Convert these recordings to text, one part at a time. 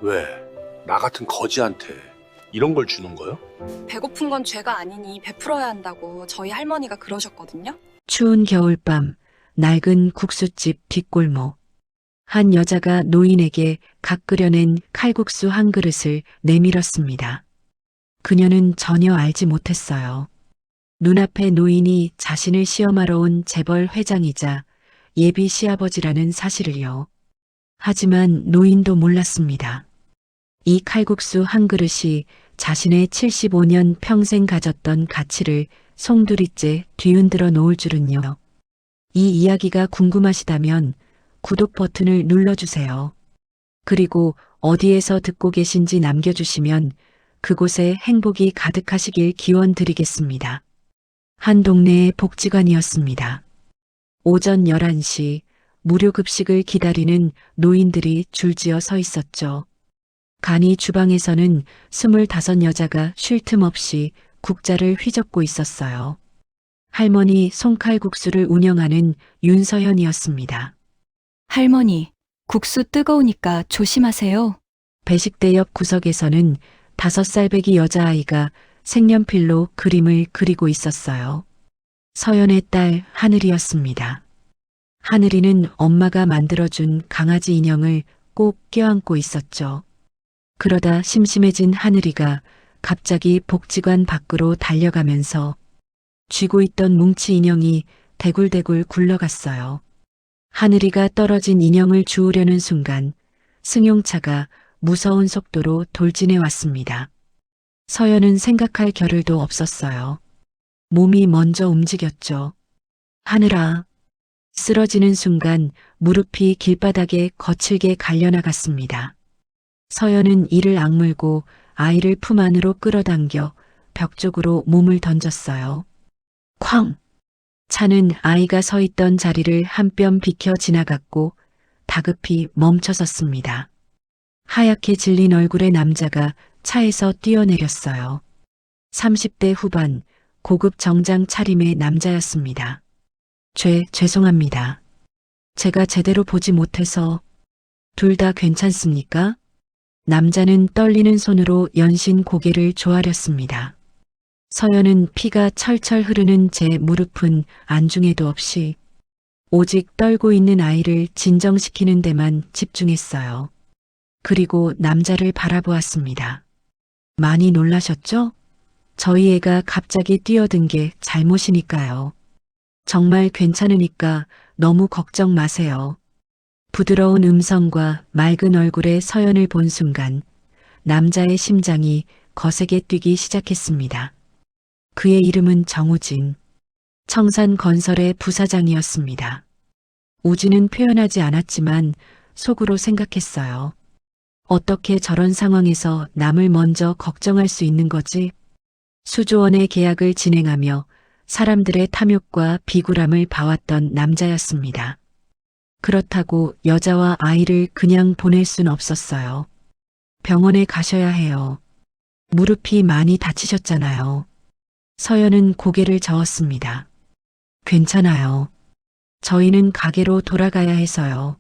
왜? 나 같은 거지한테 이런 걸 주는 거요? 배고픈 건 죄가 아니니 베풀어야 한다고 저희 할머니가 그러셨거든요. 추운 겨울밤, 낡은 국수집 뒷골목. 한 여자가 노인에게 각 끓여낸 칼국수 한 그릇을 내밀었습니다. 그녀는 전혀 알지 못했어요. 눈앞에 노인이 자신을 시험하러 온 재벌 회장이자 예비 시아버지라는 사실을요. 하지만 노인도 몰랐습니다. 이 칼국수 한 그릇이 자신의 75년 평생 가졌던 가치를 송두리째 뒤흔들어 놓을 줄은요. 이 이야기가 궁금하시다면 구독 버튼을 눌러주세요. 그리고 어디에서 듣고 계신지 남겨주시면 그곳에 행복이 가득하시길 기원드리겠습니다. 한 동네의 복지관이었습니다. 오전 11시 무료 급식을 기다리는 노인들이 줄지어 서 있었죠. 간이 주방에서는 25여자가 쉴 틈 없이 국자를 휘젓고 있었어요. 할머니 송칼국수를 운영하는 윤서현이었습니다. 할머니, 국수 뜨거우니까 조심하세요. 배식대 옆 구석에서는 5살배기 여자아이가 색연필로 그림을 그리고 있었어요. 서연의 딸 하늘이었습니다. 하늘이는 엄마가 만들어준 강아지 인형을 꼭 껴안고 있었죠. 그러다 심심해진 하늘이가 갑자기 복지관 밖으로 달려가면서 쥐고 있던 뭉치 인형이 대굴대굴 굴러갔어요. 하늘이가 떨어진 인형을 주우려는 순간 승용차가 무서운 속도로 돌진해 왔습니다. 서연은 생각할 겨를도 없었어요. 몸이 먼저 움직였죠. 하늘아. 쓰러지는 순간 무릎이 길바닥에 거칠게 갈려나갔습니다. 서연은 이를 악물고 아이를 품 안으로 끌어당겨 벽 쪽으로 몸을 던졌어요. 쾅! 차는 아이가 서 있던 자리를 한 뼘 비켜 지나갔고 다급히 멈춰섰습니다. 하얗게 질린 얼굴의 남자가 차에서 뛰어내렸어요. 30대 후반 고급 정장 차림의 남자였습니다. 죄송합니다. 제가 제대로 보지 못해서. 둘 다 괜찮습니까? 남자는 떨리는 손으로 연신 고개를 조아렸습니다. 서연은 피가 철철 흐르는 제 무릎은 안중에도 없이 오직 떨고 있는 아이를 진정시키는 데만 집중했어요. 그리고 남자를 바라보았습니다. 많이 놀라셨죠? 저희 애가 갑자기 뛰어든 게 잘못이니까요. 정말 괜찮으니까 너무 걱정 마세요. 부드러운 음성과 맑은 얼굴의 서연을 본 순간 남자의 심장이 거세게 뛰기 시작했습니다. 그의 이름은 정우진, 청산건설의 부사장이었습니다. 우진은 표현하지 않았지만 속으로 생각했어요. 어떻게 저런 상황에서 남을 먼저 걱정할 수 있는 거지? 수조원의 계약을 진행하며 사람들의 탐욕과 비굴함을 봐왔던 남자였습니다. 그렇다고 여자와 아이를 그냥 보낼 순 없었어요. 병원에 가셔야 해요. 무릎이 많이 다치셨잖아요. 서연은 고개를 저었습니다. 괜찮아요. 저희는 가게로 돌아가야 해서요.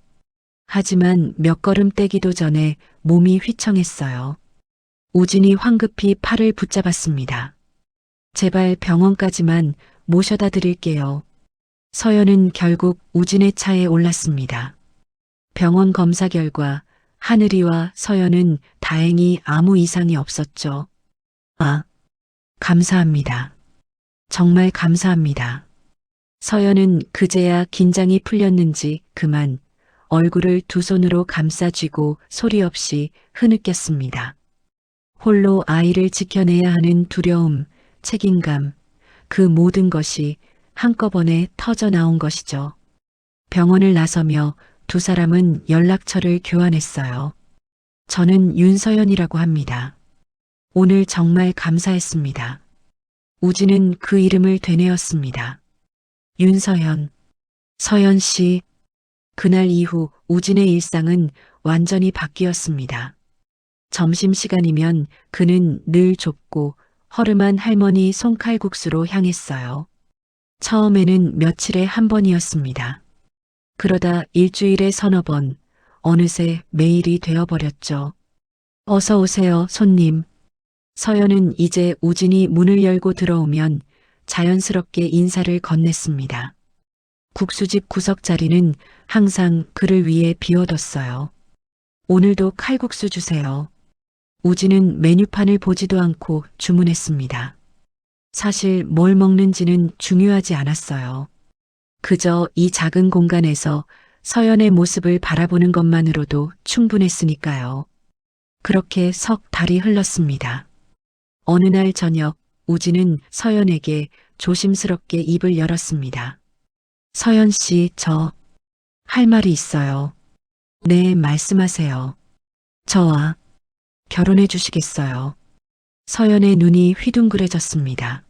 하지만 몇 걸음 떼기도 전에 몸이 휘청했어요. 우진이 황급히 팔을 붙잡았습니다. 제발 병원까지만 모셔다 드릴게요. 서연은 결국 우진의 차에 올랐습니다. 병원 검사 결과 하늘이와 서연은 다행히 아무 이상이 없었죠. 아, 감사합니다. 정말 감사합니다. 서연은 그제야 긴장이 풀렸는지 그만 얼굴을 두 손으로 감싸 쥐고 소리 없이 흐느꼈습니다. 홀로 아이를 지켜내야 하는 두려움, 책임감, 그 모든 것이 한꺼번에 터져 나온 것이죠. 병원을 나서며 두 사람은 연락처를 교환했어요. 저는 윤서연이라고 합니다. 오늘 정말 감사했습니다. 우진은 그 이름을 되뇌었습니다. 윤서연, 서연 씨. 그날 이후 우진의 일상은 완전히 바뀌었습니다. 점심시간이면 그는 늘 좁고 허름한 할머니 송칼국수로 향했어요. 처음에는 며칠에 한 번이었습니다. 그러다 일주일에 서너 번, 어느새 매일이 되어버렸죠. 어서 오세요, 손님. 서연은 이제 우진이 문을 열고 들어오면 자연스럽게 인사를 건넸습니다. 국수집 구석 자리는 항상 그를 위해 비워뒀어요. 오늘도 칼국수 주세요. 우진은 메뉴판을 보지도 않고 주문했습니다. 사실 뭘 먹는지는 중요하지 않았어요. 그저 이 작은 공간에서 서연의 모습을 바라보는 것만으로도 충분했으니까요. 그렇게 석 달이 흘렀습니다. 어느 날 저녁 우진은 서연에게 조심스럽게 입을 열었습니다. 서연 씨, 저 할 말이 있어요. 네, 말씀하세요. 저와 결혼해 주시겠어요? 서연의 눈이 휘둥그레졌습니다.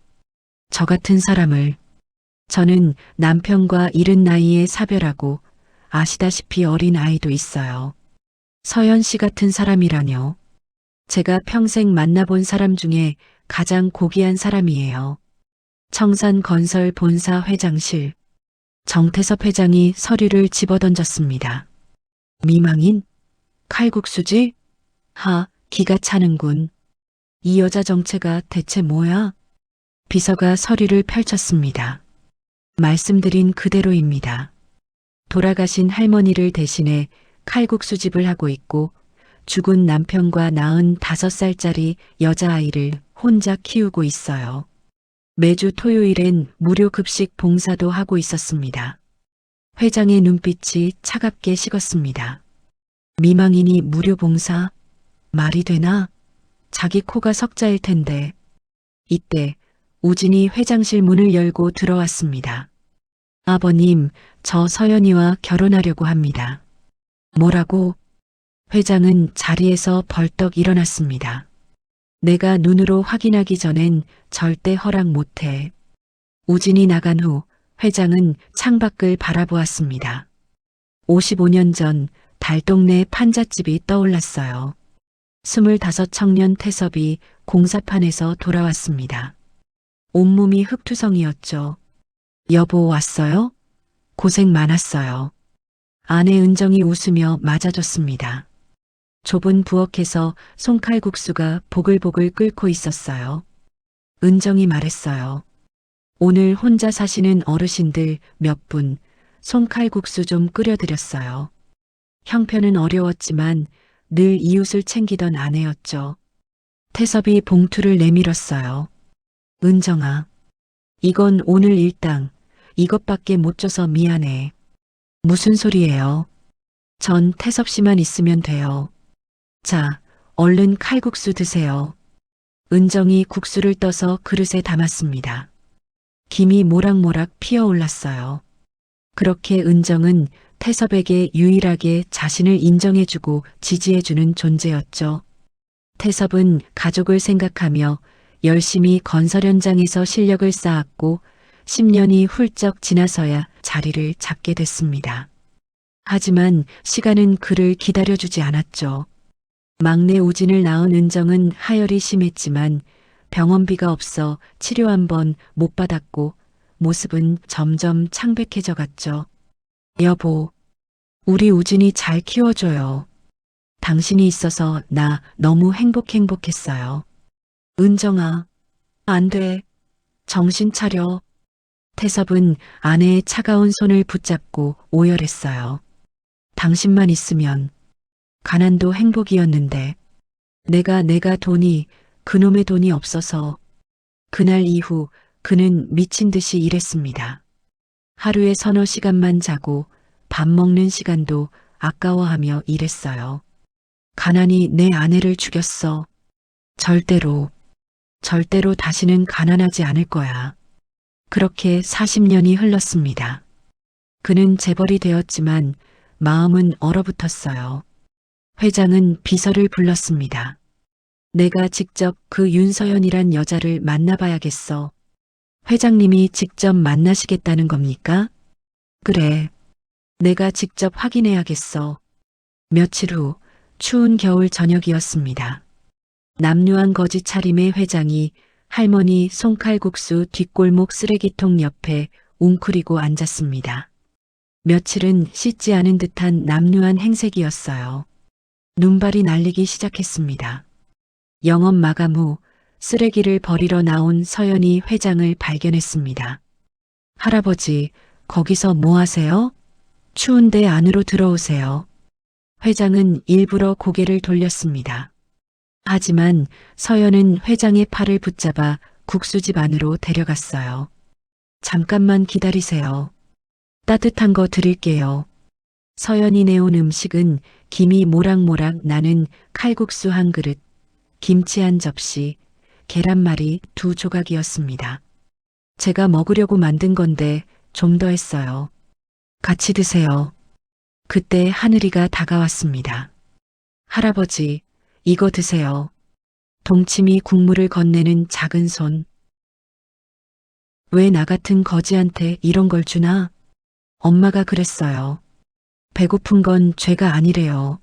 저 같은 사람을, 저는 남편과 이른 나이에 사별하고 아시다시피 어린 아이도 있어요. 서연 씨 같은 사람이라뇨. 제가 평생 만나본 사람 중에 가장 고귀한 사람이에요. 청산건설 본사 회장실. 정태섭 회장이 서류를 집어던졌습니다. 미망인? 칼국수지? 기가 차는군. 이 여자 정체가 대체 뭐야? 비서가 서류를 펼쳤습니다. 말씀드린 그대로입니다. 돌아가신 할머니를 대신해 칼국수집을 하고 있고 죽은 남편과 낳은 5살짜리 여자아이를 혼자 키우고 있어요. 매주 토요일엔 무료 급식 봉사도 하고 있었습니다. 회장의 눈빛이 차갑게 식었습니다. 미망인이 무료 봉사? 말이 되나? 자기 코가 석자일 텐데. 이때 우진이 회장실 문을 열고 들어왔습니다. 아버님, 저 서연이와 결혼하려고 합니다. 뭐라고? 회장은 자리에서 벌떡 일어났습니다. 내가 눈으로 확인하기 전엔 절대 허락 못해. 우진이 나간 후 회장은 창밖을 바라보았습니다. 55년 전 달동네 판잣집이 떠올랐어요. 25 청년 태섭이 공사판에서 돌아왔습니다. 온몸이 흙투성이었죠. 여보 왔어요? 고생 많았어요. 아내 은정이 웃으며 맞아줬습니다. 좁은 부엌에서 송칼국수가 보글보글 끓고 있었어요. 은정이 말했어요. 오늘 혼자 사시는 어르신들 몇 분 송칼국수 좀 끓여드렸어요. 형편은 어려웠지만 늘 이웃을 챙기던 아내였죠. 태섭이 봉투를 내밀었어요. 은정아, 이건 오늘 일당, 이것밖에 못 줘서 미안해. 무슨 소리예요? 전 태섭 씨만 있으면 돼요. 자, 얼른 칼국수 드세요. 은정이 국수를 떠서 그릇에 담았습니다. 김이 모락모락 피어올랐어요. 그렇게 은정은 태섭에게 유일하게 자신을 인정해주고 지지해주는 존재였죠. 태섭은 가족을 생각하며 열심히 건설 현장에서 실력을 쌓았고 10년이 훌쩍 지나서야 자리를 잡게 됐습니다. 하지만 시간은 그를 기다려주지 않았죠. 막내 우진을 낳은 은정은 하혈이 심했지만 병원비가 없어 치료 한 번 못 받았고 모습은 점점 창백해져 갔죠. 여보, 우리 우진이 잘 키워줘요. 당신이 있어서 나 너무 행복했어요. 은정아, 안 돼. 정신 차려. 태섭은 아내의 차가운 손을 붙잡고 오열했어요. 당신만 있으면 가난도 행복이었는데 내가 돈이 그놈의 돈이 없어서. 그날 이후 그는 미친 듯이 일했습니다. 하루에 서너 시간만 자고 밥 먹는 시간도 아까워하며 일했어요. 가난이 내 아내를 죽였어. 절대로 다시는 가난하지 않을 거야. 그렇게 40년이 흘렀습니다. 그는 재벌이 되었지만 마음은 얼어붙었어요. 회장은 비서를 불렀습니다. 내가 직접 그 윤서연이란 여자를 만나봐야겠어. 회장님이 직접 만나시겠다는 겁니까? 그래. 내가 직접 확인해야겠어. 며칠 후 추운 겨울 저녁이었습니다. 남루한 거지 차림의 회장이 할머니 송칼국수 뒷골목 쓰레기통 옆에 웅크리고 앉았습니다. 며칠은 씻지 않은 듯한 남루한 행색이었어요. 눈발이 날리기 시작했습니다. 영업 마감 후 쓰레기를 버리러 나온 서연이 회장을 발견했습니다. 할아버지, 거기서 뭐 하세요? 추운데 안으로 들어오세요. 회장은 일부러 고개를 돌렸습니다. 하지만 서연은 회장의 팔을 붙잡아 국수집 안으로 데려갔어요. 잠깐만 기다리세요. 따뜻한 거 드릴게요. 서연이 내온 음식은 김이 모락모락 나는 칼국수 한 그릇, 김치 한 접시, 계란말이 2조각이었습니다. 제가 먹으려고 만든 건데 좀 더 했어요. 같이 드세요. 그때 하늘이가 다가왔습니다. 할아버지, 이거 드세요. 동치미 국물을 건네는 작은 손. 왜 나 같은 거지한테 이런 걸 주나? 엄마가 그랬어요. 배고픈 건 죄가 아니래요.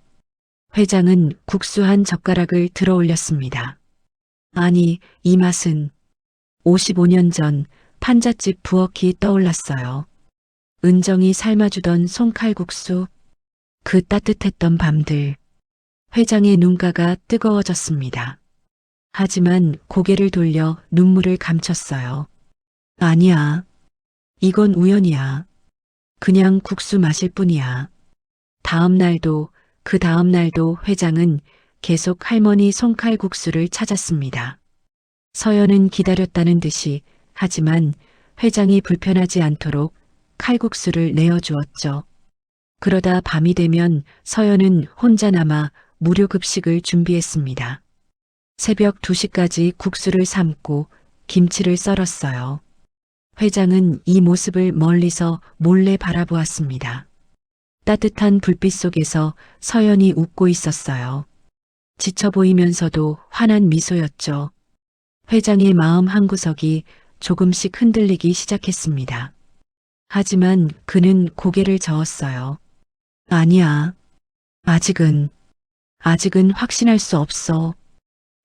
회장은 국수 한 젓가락을 들어 올렸습니다. 아니, 이 맛은 55년 전 판잣집 부엌이 떠올랐어요. 은정이 삶아주던 송칼국수, 그 따뜻했던 밤들. 회장의 눈가가 뜨거워졌습니다. 하지만 고개를 돌려 눈물을 감췄어요. 아니야. 이건 우연이야. 그냥 국수 마실 뿐이야. 다음 날도 그 다음 날도 회장은 계속 할머니 송칼국수를 찾았습니다. 서연은 기다렸다는 듯이 하지만 회장이 불편하지 않도록 칼국수를 내어주었죠. 그러다 밤이 되면 서연은 혼자 남아 무료 급식을 준비했습니다. 새벽 2시까지 국수를 삶고 김치를 썰었어요. 회장은 이 모습을 멀리서 몰래 바라보았습니다. 따뜻한 불빛 속에서 서연이 웃고 있었어요. 지쳐 보이면서도 환한 미소였죠. 회장의 마음 한구석이 조금씩 흔들리기 시작했습니다. 하지만 그는 고개를 저었어요. 아니야. 아직은 확신할 수 없어.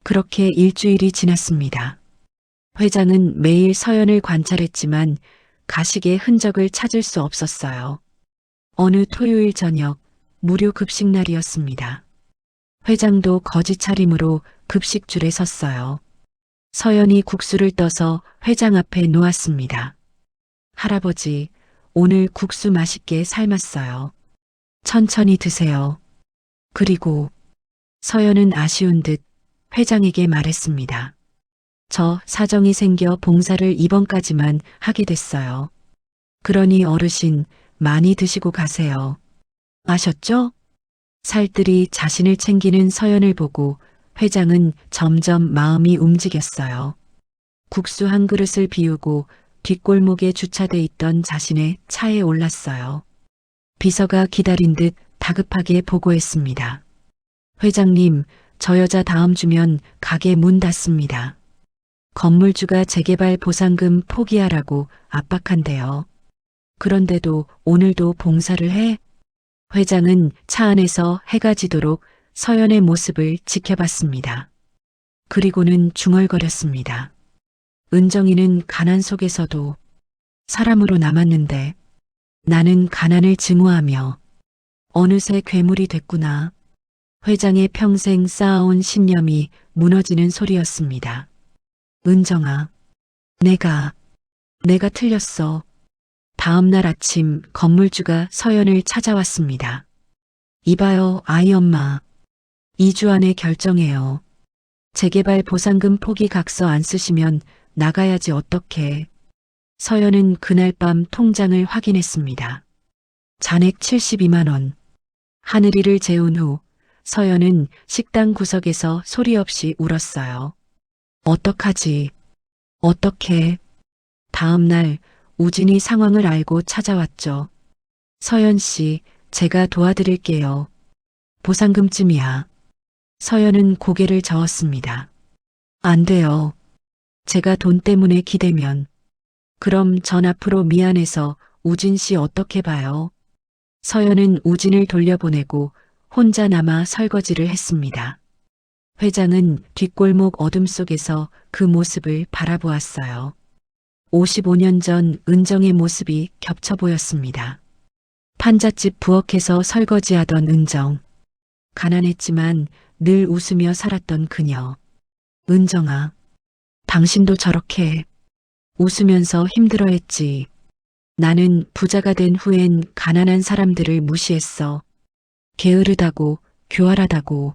그렇게 일주일이 지났습니다. 회장은 매일 서연을 관찰했지만 가식의 흔적을 찾을 수 없었어요. 어느 토요일 저녁 무료 급식 날이었습니다. 회장도 거지 차림으로 급식줄에 섰어요. 서연이 국수를 떠서 회장 앞에 놓았습니다. 할아버지, 오늘 국수 맛있게 삶았어요. 천천히 드세요. 그리고 서연은 아쉬운 듯 회장에게 말했습니다. 저 사정이 생겨 봉사를 이번까지만 하게 됐어요. 그러니 어르신 많이 드시고 가세요. 아셨죠? 살뜰히 자신을 챙기는 서연을 보고 회장은 점점 마음이 움직였어요. 국수 한 그릇을 비우고 뒷골목에 주차돼 있던 자신의 차에 올랐어요. 비서가 기다린 듯 다급하게 보고했습니다. 회장님, 저 여자 다음 주면 가게 문 닫습니다. 건물주가 재개발 보상금 포기하라고 압박한대요. 그런데도 오늘도 봉사를 해? 회장은 차 안에서 해가 지도록 서연의 모습을 지켜봤습니다. 그리고는 중얼거렸습니다. 은정이는 가난 속에서도 사람으로 남았는데 나는 가난을 증오하며 어느새 괴물이 됐구나. 회장의 평생 쌓아온 신념이 무너지는 소리였습니다. 은정아, 내가 틀렸어. 다음 날 아침 건물주가 서연을 찾아왔습니다. 이봐요, 아이 엄마. 2주 안에 결정해요. 재개발 보상금 포기 각서 안 쓰시면 나가야지 어떡해. 서연은 그날 밤 통장을 확인했습니다. 잔액 72만 원. 하늘이를 재운 후 서연은 식당 구석에서 소리 없이 울었어요. 어떡하지? 어떡해? 다음 날 우진이 상황을 알고 찾아왔죠. 서연 씨, 제가 도와드릴게요. 보상금쯤이야. 서연은 고개를 저었습니다. 안 돼요. 제가 돈 때문에 기대면. 그럼 전 앞으로 미안해서 우진 씨 어떻게 봐요? 서연은 우진을 돌려보내고 혼자 남아 설거지를 했습니다. 회장은 뒷골목 어둠 속에서 그 모습을 바라보았어요. 55년 전 은정의 모습이 겹쳐 보였습니다. 판잣집 부엌에서 설거지하던 은정. 가난했지만 늘 웃으며 살았던 그녀. 은정아, 당신도 저렇게 웃으면서 힘들어했지. 나는 부자가 된 후엔 가난한 사람들을 무시했어. 게으르다고, 교활하다고,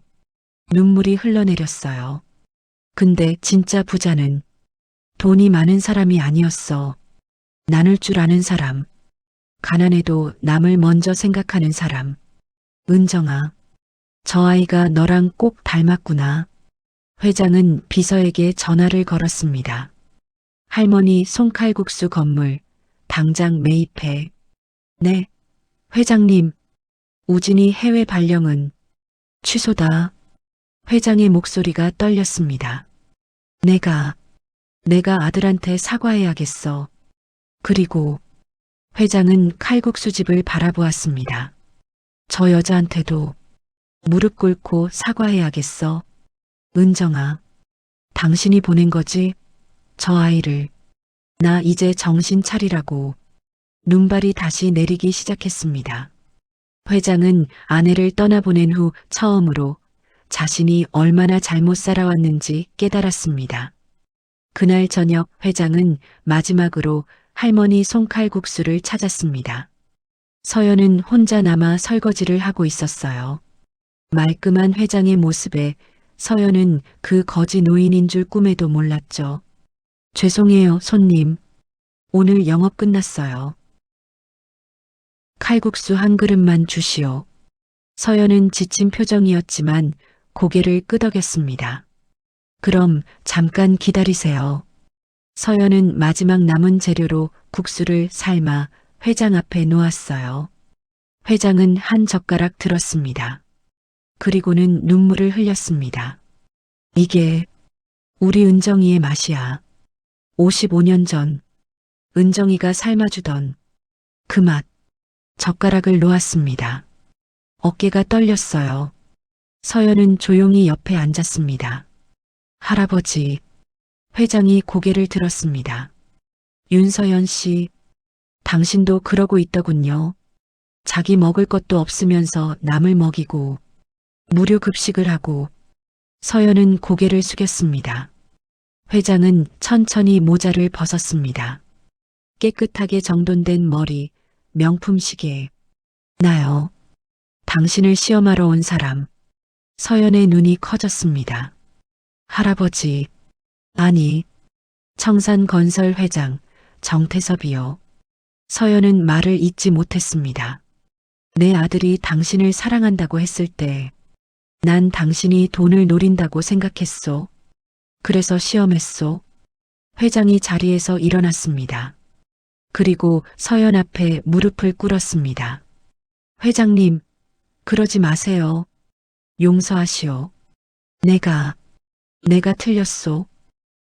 눈물이 흘러내렸어요. 근데 진짜 부자는 돈이 많은 사람이 아니었어. 나눌 줄 아는 사람. 가난해도 남을 먼저 생각하는 사람. 은정아, 저 아이가 너랑 꼭 닮았구나. 회장은 비서에게 전화를 걸었습니다. 할머니 송칼국수 건물, 당장 매입해. 네, 회장님, 우진이 해외 발령은 취소다. 회장의 목소리가 떨렸습니다. 내가 아들한테 사과해야겠어. 그리고 회장은 칼국수집을 바라보았습니다. 저 여자한테도 무릎 꿇고 사과해야겠어. 은정아, 당신이 보낸 거지? 저 아이를. 나 이제 정신 차리라고. 눈발이 다시 내리기 시작했습니다. 회장은 아내를 떠나보낸 후 처음으로 자신이 얼마나 잘못 살아왔는지 깨달았습니다. 그날 저녁 회장은 마지막으로 할머니 송칼국수를 찾았습니다. 서연은 혼자 남아 설거지를 하고 있었어요. 말끔한 회장의 모습에 서연은 그 거지 노인인 줄 꿈에도 몰랐죠. 죄송해요, 손님. 오늘 영업 끝났어요. 칼국수 한 그릇만 주시오. 서연은 지친 표정이었지만 고개를 끄덕였습니다. 그럼 잠깐 기다리세요. 서연은 마지막 남은 재료로 국수를 삶아 회장 앞에 놓았어요. 회장은 한 젓가락 들었습니다. 그리고는 눈물을 흘렸습니다. 이게 우리 은정이의 맛이야. 55년 전 은정이가 삶아주던 그 맛. 젓가락을 놓았습니다. 어깨가 떨렸어요. 서연은 조용히 옆에 앉았습니다. 할아버지, 회장이 고개를 들었습니다. 윤서연 씨, 당신도 그러고 있더군요. 자기 먹을 것도 없으면서 남을 먹이고 무료 급식을 하고. 서연은 고개를 숙였습니다. 회장은 천천히 모자를 벗었습니다. 깨끗하게 정돈된 머리, 명품 시계. 나요. 당신을 시험하러 온 사람. 서연의 눈이 커졌습니다. 할아버지, 아니, 청산건설 회장, 정태섭이요. 서연은 말을 잇지 못했습니다. 내 아들이 당신을 사랑한다고 했을 때, 난 당신이 돈을 노린다고 생각했소. 그래서 시험했소. 회장이 자리에서 일어났습니다. 그리고 서연 앞에 무릎을 꿇었습니다. 회장님, 그러지 마세요. 용서하시오. 내가 틀렸소.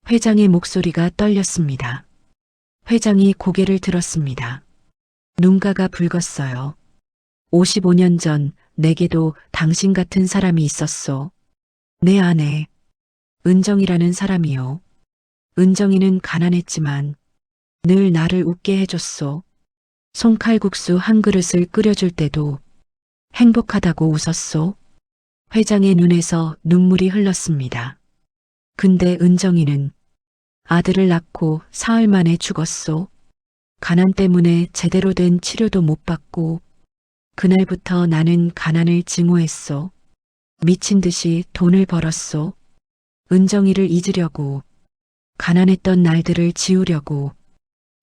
회장의 목소리가 떨렸습니다. 회장이 고개를 들었습니다. 눈가가 붉었어요. 55년 전 내게도 당신 같은 사람이 있었소. 내 아내, 은정이라는 사람이요. 은정이는 가난했지만 늘 나를 웃게 해줬소. 송칼국수 한 그릇을 끓여줄 때도 행복하다고 웃었소. 회장의 눈에서 눈물이 흘렀습니다. 근데 은정이는 아들을 낳고 사흘 만에 죽었소. 가난 때문에 제대로 된 치료도 못 받고. 그날부터 나는 가난을 증오했소. 미친 듯이 돈을 벌었소. 은정이를 잊으려고, 가난했던 날들을 지우려고.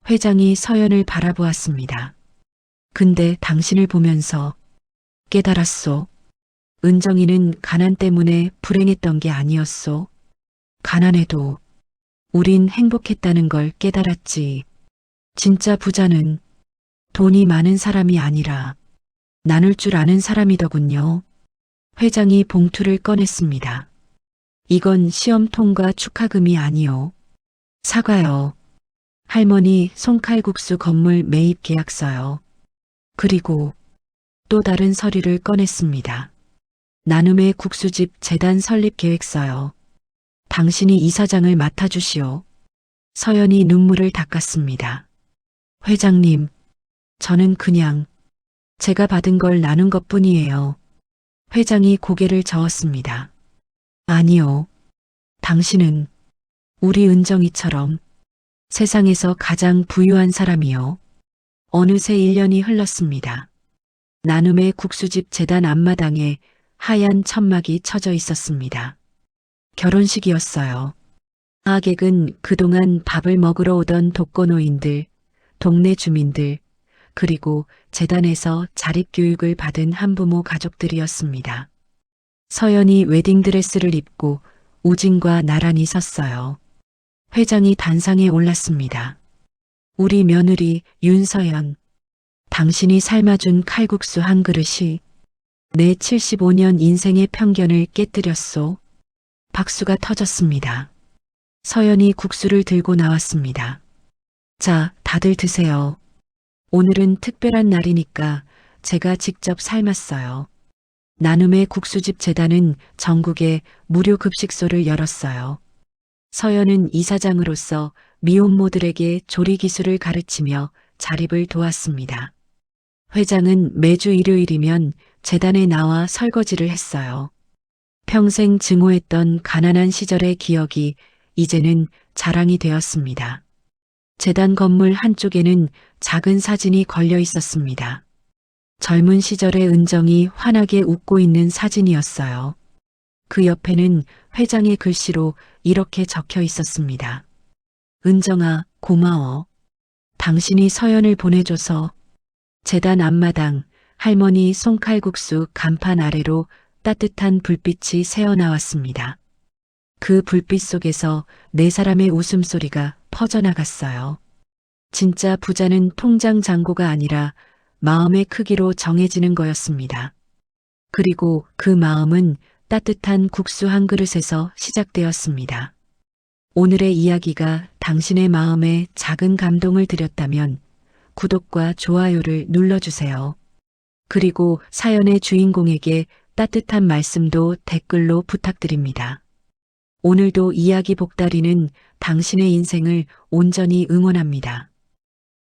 회장이 서연을 바라보았습니다. 근데 당신을 보면서 깨달았소. 은정이는 가난 때문에 불행했던 게 아니었소. 가난해도 우린 행복했다는 걸 깨달았지. 진짜 부자는 돈이 많은 사람이 아니라 나눌 줄 아는 사람이더군요. 회장이 봉투를 꺼냈습니다. 이건 시험 통과 축하금이 아니요. 사과요. 할머니 송칼국수 건물 매입 계약서요. 그리고 또 다른 서류를 꺼냈습니다. 나눔의 국수집 재단 설립 계획서요. 당신이 이사장을 맡아주시오. 서연이 눈물을 닦았습니다. 회장님, 저는 그냥 제가 받은 걸 나눈 것뿐이에요. 회장이 고개를 저었습니다. 아니요. 당신은 우리 은정이처럼 세상에서 가장 부유한 사람이요. 어느새 1년이 흘렀습니다. 나눔의 국수집 재단 앞마당에 하얀 천막이 쳐져 있었습니다. 결혼식이었어요. 하객은 그동안 밥을 먹으러 오던 독거노인들, 동네 주민들, 그리고 재단에서 자립교육을 받은 한부모 가족들이었습니다. 서연이 웨딩드레스를 입고 우진과 나란히 섰어요. 회장이 단상에 올랐습니다. 우리 며느리 윤서연, 당신이 삶아준 칼국수 한 그릇이 내 75년 인생의 편견을 깨뜨렸소. 박수가 터졌습니다. 서연이 국수를 들고 나왔습니다. 자, 다들 드세요. 오늘은 특별한 날이니까 제가 직접 삶았어요. 나눔의 국수집 재단은 전국에 무료 급식소를 열었어요. 서연은 이사장으로서 미혼모들에게 조리 기술을 가르치며 자립을 도왔습니다. 회장은 매주 일요일이면 재단에 나와 설거지를 했어요. 평생 증오했던 가난한 시절의 기억이 이제는 자랑이 되었습니다. 재단 건물 한쪽에는 작은 사진이 걸려 있었습니다. 젊은 시절의 은정이 환하게 웃고 있는 사진이었어요. 그 옆에는 회장의 글씨로 이렇게 적혀 있었습니다. 은정아, 고마워. 당신이 서연을 보내줘서. 재단 앞마당, 할머니 송칼국수 간판 아래로 따뜻한 불빛이 새어나왔습니다. 그 불빛 속에서 네 사람의 웃음소리가 퍼져나갔어요. 진짜 부자는 통장 잔고가 아니라 마음의 크기로 정해지는 거였습니다. 그리고 그 마음은 따뜻한 국수 한 그릇에서 시작되었습니다. 오늘의 이야기가 당신의 마음에 작은 감동을 드렸다면 구독과 좋아요를 눌러주세요. 그리고 사연의 주인공에게 따뜻한 말씀도 댓글로 부탁드립니다. 오늘도 이야기 복다리는 당신의 인생을 온전히 응원합니다.